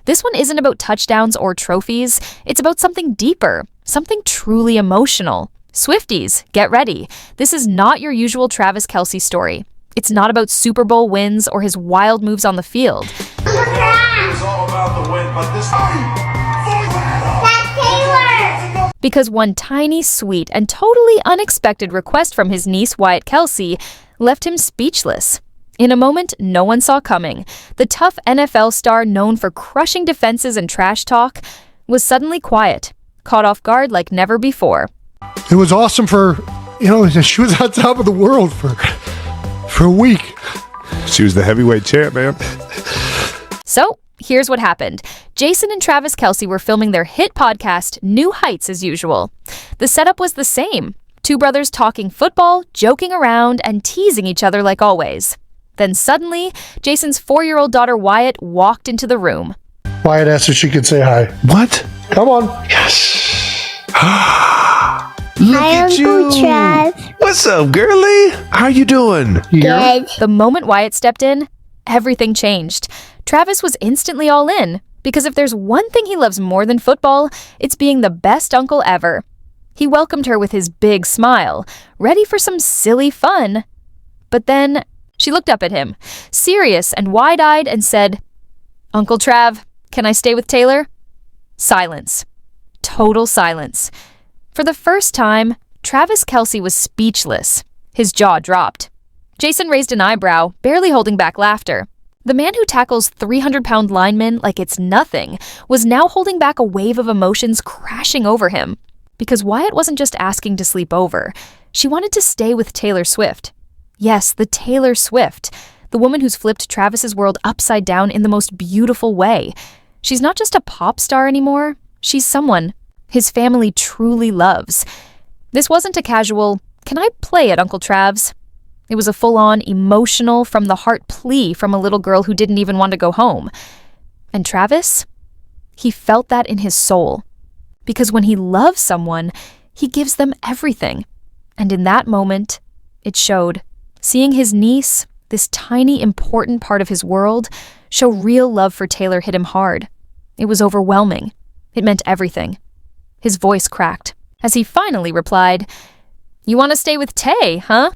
This one isn't about touchdowns or trophies. It's about something deeper, something truly emotional. Swifties, get ready. This is not your usual Travis Kelce story. It's not about Super Bowl wins or his wild moves on the field. It's all about the win, but this Because one tiny, sweet, and totally unexpected request from his niece, Wyatt Kelce, left him speechless. In a moment no one saw coming, the tough NFL star known for crushing defenses and trash talk was suddenly quiet, caught off guard like never before. It was awesome for, she was on top of the world for a week. She was the heavyweight champ, man. So, here's what happened. Jason and Travis Kelce were filming their hit podcast, New Heights, as usual. The setup was the same. Two brothers talking football, joking around, and teasing each other like always. Then suddenly, Jason's 4-year-old daughter Wyatt walked into the room. Wyatt asked if she could say hi. What? Come on. Yes. Look Hi, at Uncle you. Trav. What's up, girly? How you doing? Good. The moment Wyatt stepped in, everything changed. Travis was instantly all in, because if there's one thing he loves more than football, it's being the best uncle ever. He welcomed her with his big smile, ready for some silly fun. But then she looked up at him, serious and wide-eyed, and said, "Uncle Trav, can I stay with Taylor?" Silence. Total silence. For the first time, Travis Kelce was speechless. His jaw dropped. Jason raised an eyebrow, barely holding back laughter. The man who tackles 300-pound linemen like it's nothing was now holding back a wave of emotions crashing over him. Because Wyatt wasn't just asking to sleep over. She wanted to stay with Taylor Swift. Yes, the Taylor Swift, the woman who's flipped Travis's world upside down in the most beautiful way. She's not just a pop star anymore. She's someone his family truly loves. This wasn't a casual, "Can I play at Uncle Trav's?" It was a full-on, emotional, from-the-heart plea from a little girl who didn't even want to go home. And Travis? He felt that in his soul. Because when he loves someone, he gives them everything. And in that moment, it showed. Seeing his niece, this tiny, important part of his world, show real love for Taylor hit him hard. It was overwhelming. It meant everything. His voice cracked as he finally replied, "You want to stay with Tay, huh?"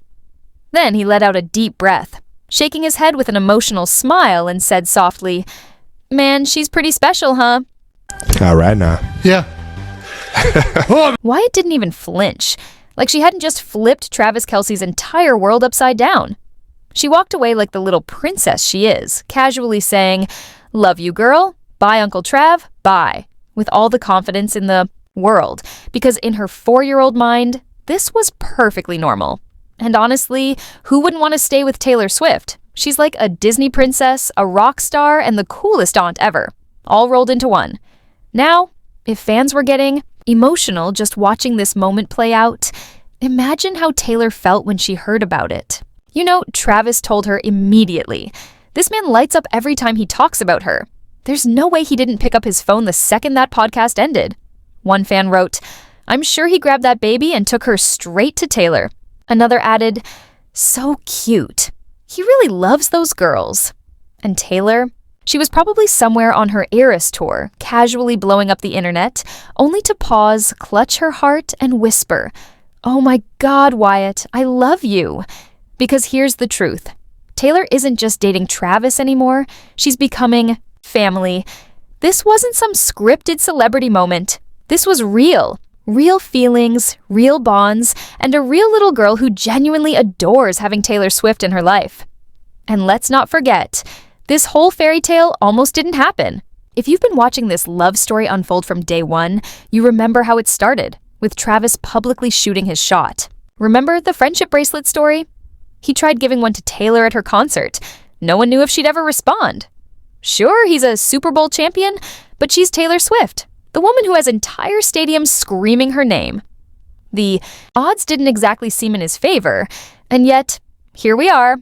Then he let out a deep breath, shaking his head with an emotional smile, and said softly, "Man, she's pretty special, huh?" All right now. Yeah. Wyatt didn't even flinch, like she hadn't just flipped Travis Kelce's entire world upside down. She walked away like the little princess she is, casually saying, "Love you, girl. Bye, Uncle Trav. Bye," with all the confidence in the world, because in her 4-year-old mind, this was perfectly normal. And honestly, who wouldn't want to stay with Taylor Swift? She's like a Disney princess, a rock star, and the coolest aunt ever, all rolled into one. Now, if fans were getting emotional just watching this moment play out, imagine how Taylor felt when she heard about it. Travis told her immediately. This man lights up every time he talks about her. There's no way he didn't pick up his phone the second that podcast ended. One fan wrote, "I'm sure he grabbed that baby and took her straight to Taylor." Another added, "So cute. He really loves those girls." And Taylor? She was probably somewhere on her Eras tour, casually blowing up the internet, only to pause, clutch her heart, and whisper, "Oh my God, Wyatt, I love you." Because here's the truth. Taylor isn't just dating Travis anymore. She's becoming family. This wasn't some scripted celebrity moment. This was real. Real feelings, real bonds, and a real little girl who genuinely adores having Taylor Swift in her life. And let's not forget, this whole fairy tale almost didn't happen. If you've been watching this love story unfold from day one, you remember how it started, with Travis publicly shooting his shot. Remember the friendship bracelet story? He tried giving one to Taylor at her concert. No one knew if she'd ever respond. Sure, he's a Super Bowl champion, but she's Taylor Swift, the woman who has entire stadiums screaming her name. The odds didn't exactly seem in his favor, and yet, here we are.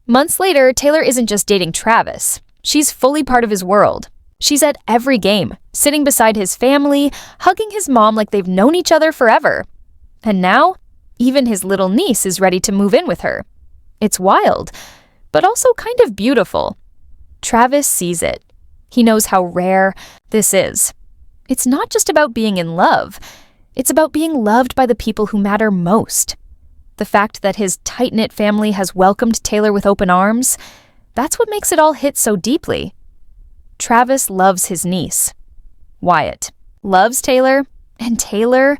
Months later, Taylor isn't just dating Travis. She's fully part of his world. She's at every game, sitting beside his family, hugging his mom like they've known each other forever. And now, even his little niece is ready to move in with her. It's wild, but also kind of beautiful. Travis sees it. He knows how rare this is. It's not just about being in love. It's about being loved by the people who matter most. The fact that his tight-knit family has welcomed Taylor with open arms, that's what makes it all hit so deeply. Travis loves his niece. Wyatt loves Taylor, and Taylor,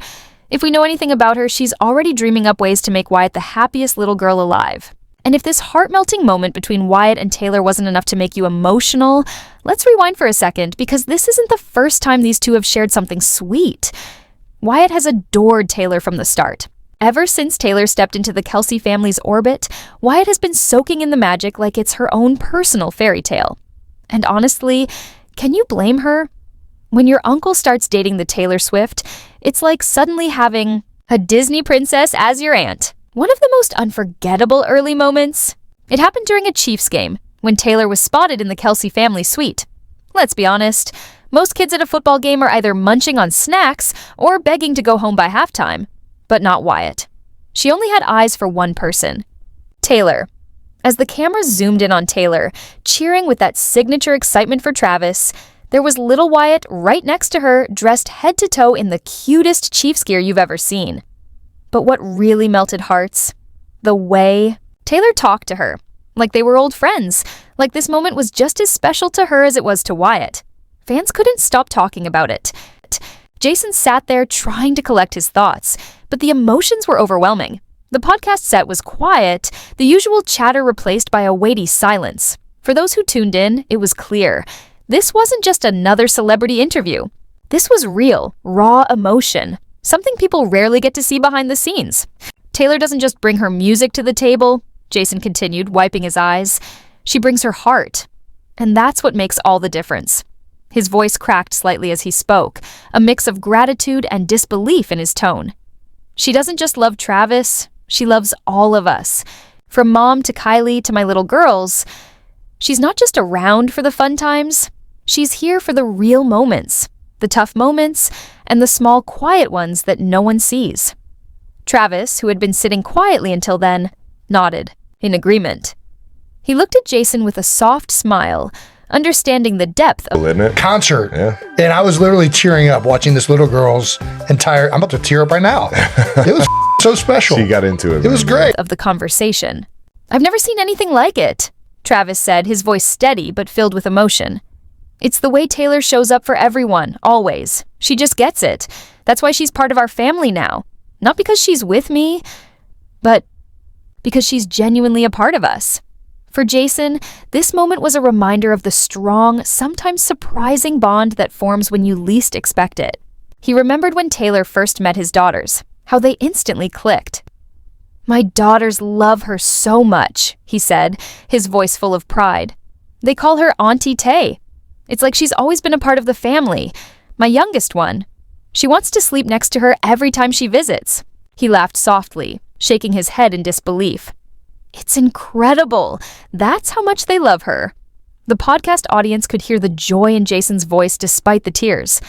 if we know anything about her, she's already dreaming up ways to make Wyatt the happiest little girl alive. And if this heart-melting moment between Wyatt and Taylor wasn't enough to make you emotional, let's rewind for a second, because this isn't the first time these two have shared something sweet. Wyatt has adored Taylor from the start. Ever since Taylor stepped into the Kelce family's orbit, Wyatt has been soaking in the magic like it's her own personal fairy tale. And honestly, can you blame her? When your uncle starts dating the Taylor Swift, it's like suddenly having a Disney princess as your aunt. One of the most unforgettable early moments, it happened during a Chiefs game, when Taylor was spotted in the Kelce family suite. Let's be honest, most kids at a football game are either munching on snacks or begging to go home by halftime. But not Wyatt. She only had eyes for one person, Taylor. As the camera zoomed in on Taylor, cheering with that signature excitement for Travis, there was little Wyatt right next to her, dressed head to toe in the cutest Chiefs gear you've ever seen. But what really melted hearts? The way Taylor talked to her, like they were old friends, like this moment was just as special to her as it was to Wyatt. Fans couldn't stop talking about it. Jason sat there trying to collect his thoughts, but the emotions were overwhelming. The podcast set was quiet, the usual chatter replaced by a weighty silence. For those who tuned in, it was clear. This wasn't just another celebrity interview. This was real, raw emotion, something people rarely get to see behind the scenes. Taylor doesn't just bring her music to the table, Jason continued, wiping his eyes. She brings her heart. And that's what makes all the difference. His voice cracked slightly as he spoke, a mix of gratitude and disbelief in his tone. She doesn't just love Travis, she loves all of us. From Mom to Kylie to my little girls. She's not just around for the fun times, she's here for the real moments, the tough moments, and the small quiet ones that no one sees. Travis, who had been sitting quietly until then, nodded, in agreement. He looked at Jason with a soft smile, understanding the depth of Concert. Yeah. And I was literally tearing up watching this little girl's entire, I'm about to tear up right now. It was so special. She got into it. It was great. Of the conversation. I've never seen anything like it, Travis said, his voice steady but filled with emotion. It's the way Taylor shows up for everyone, always. She just gets it. That's why she's part of our family now. Not because she's with me, but because she's genuinely a part of us. For Jason, this moment was a reminder of the strong, sometimes surprising bond that forms when you least expect it. He remembered when Taylor first met his daughters, how they instantly clicked. "My daughters love her so much," he said, his voice full of pride. "They call her Auntie Tay. It's like she's always been a part of the family. My youngest one. She wants to sleep next to her every time she visits." He laughed softly, shaking his head in disbelief. It's incredible. That's how much they love her. The podcast audience could hear the joy in Jason's voice despite the tears.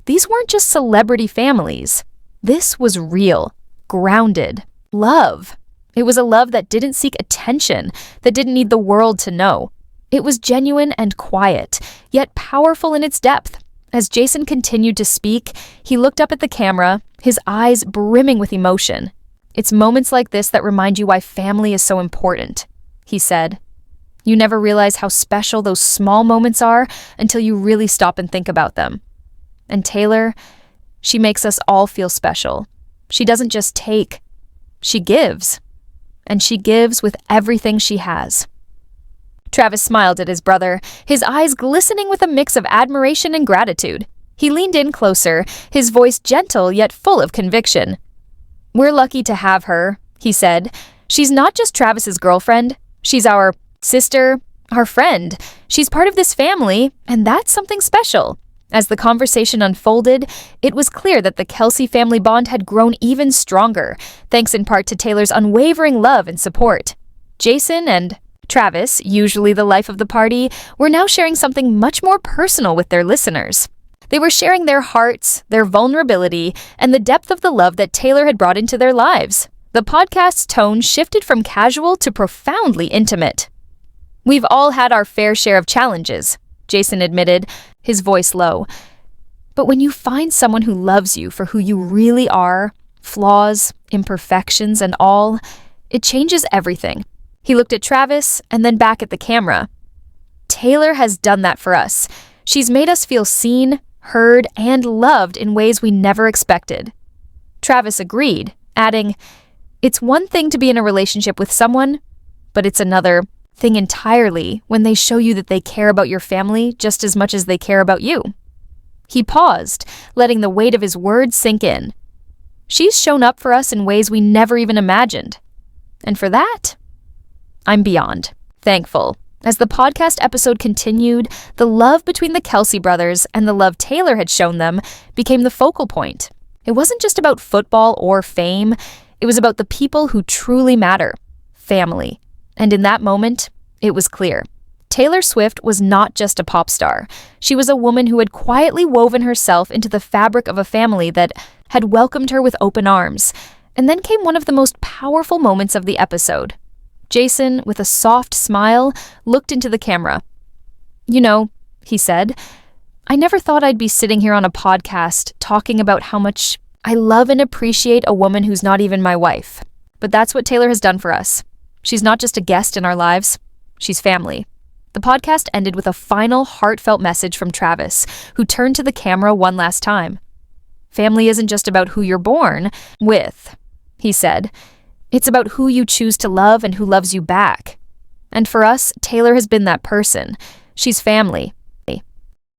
These weren't just celebrity families. This was real, grounded love. It was a love that didn't seek attention, that didn't need the world to know. It was genuine and quiet, yet powerful in its depth. As Jason continued to speak, he looked up at the camera, his eyes brimming with emotion. "It's moments like this that remind you why family is so important," he said. "You never realize how special those small moments are until you really stop and think about them. And Taylor, she makes us all feel special. She doesn't just take, she gives. And she gives with everything she has." Travis smiled at his brother, his eyes glistening with a mix of admiration and gratitude. He leaned in closer, his voice gentle yet full of conviction. "We're lucky to have her," he said. "She's not just Travis's girlfriend. She's our sister, our friend. She's part of this family, and that's something special." As the conversation unfolded, it was clear that the Kelce family bond had grown even stronger, thanks in part to Taylor's unwavering love and support. Jason and Travis, usually the life of the party, were now sharing something much more personal with their listeners. They were sharing their hearts, their vulnerability, and the depth of the love that Taylor had brought into their lives. The podcast's tone shifted from casual to profoundly intimate. "We've all had our fair share of challenges," Jason admitted, his voice low. But when you find someone who loves you for who you really are, flaws, imperfections, and all, it changes everything. He looked at Travis and then back at the camera. Taylor has done that for us. She's made us feel seen, heard, and loved in ways we never expected. Travis agreed, adding, "It's one thing to be in a relationship with someone, but it's another thing entirely when they show you that they care about your family just as much as they care about you." He paused, letting the weight of his words sink in. She's shown up for us in ways we never even imagined. And for that, I'm beyond thankful. As the podcast episode continued, the love between the Kelce brothers and the love Taylor had shown them became the focal point. It wasn't just about football or fame. It was about the people who truly matter, family. And in that moment, it was clear. Taylor Swift was not just a pop star. She was a woman who had quietly woven herself into the fabric of a family that had welcomed her with open arms. And then came one of the most powerful moments of the episode. Jason, with a soft smile, looked into the camera. "You know," he said, "I never thought I'd be sitting here on a podcast talking about how much I love and appreciate a woman who's not even my wife. But that's what Taylor has done for us. She's not just a guest in our lives, she's family." The podcast ended with a final heartfelt message from Travis, who turned to the camera one last time. "Family isn't just about who you're born with," he said. "It's about who you choose to love and who loves you back. And for us, Taylor has been that person. She's family,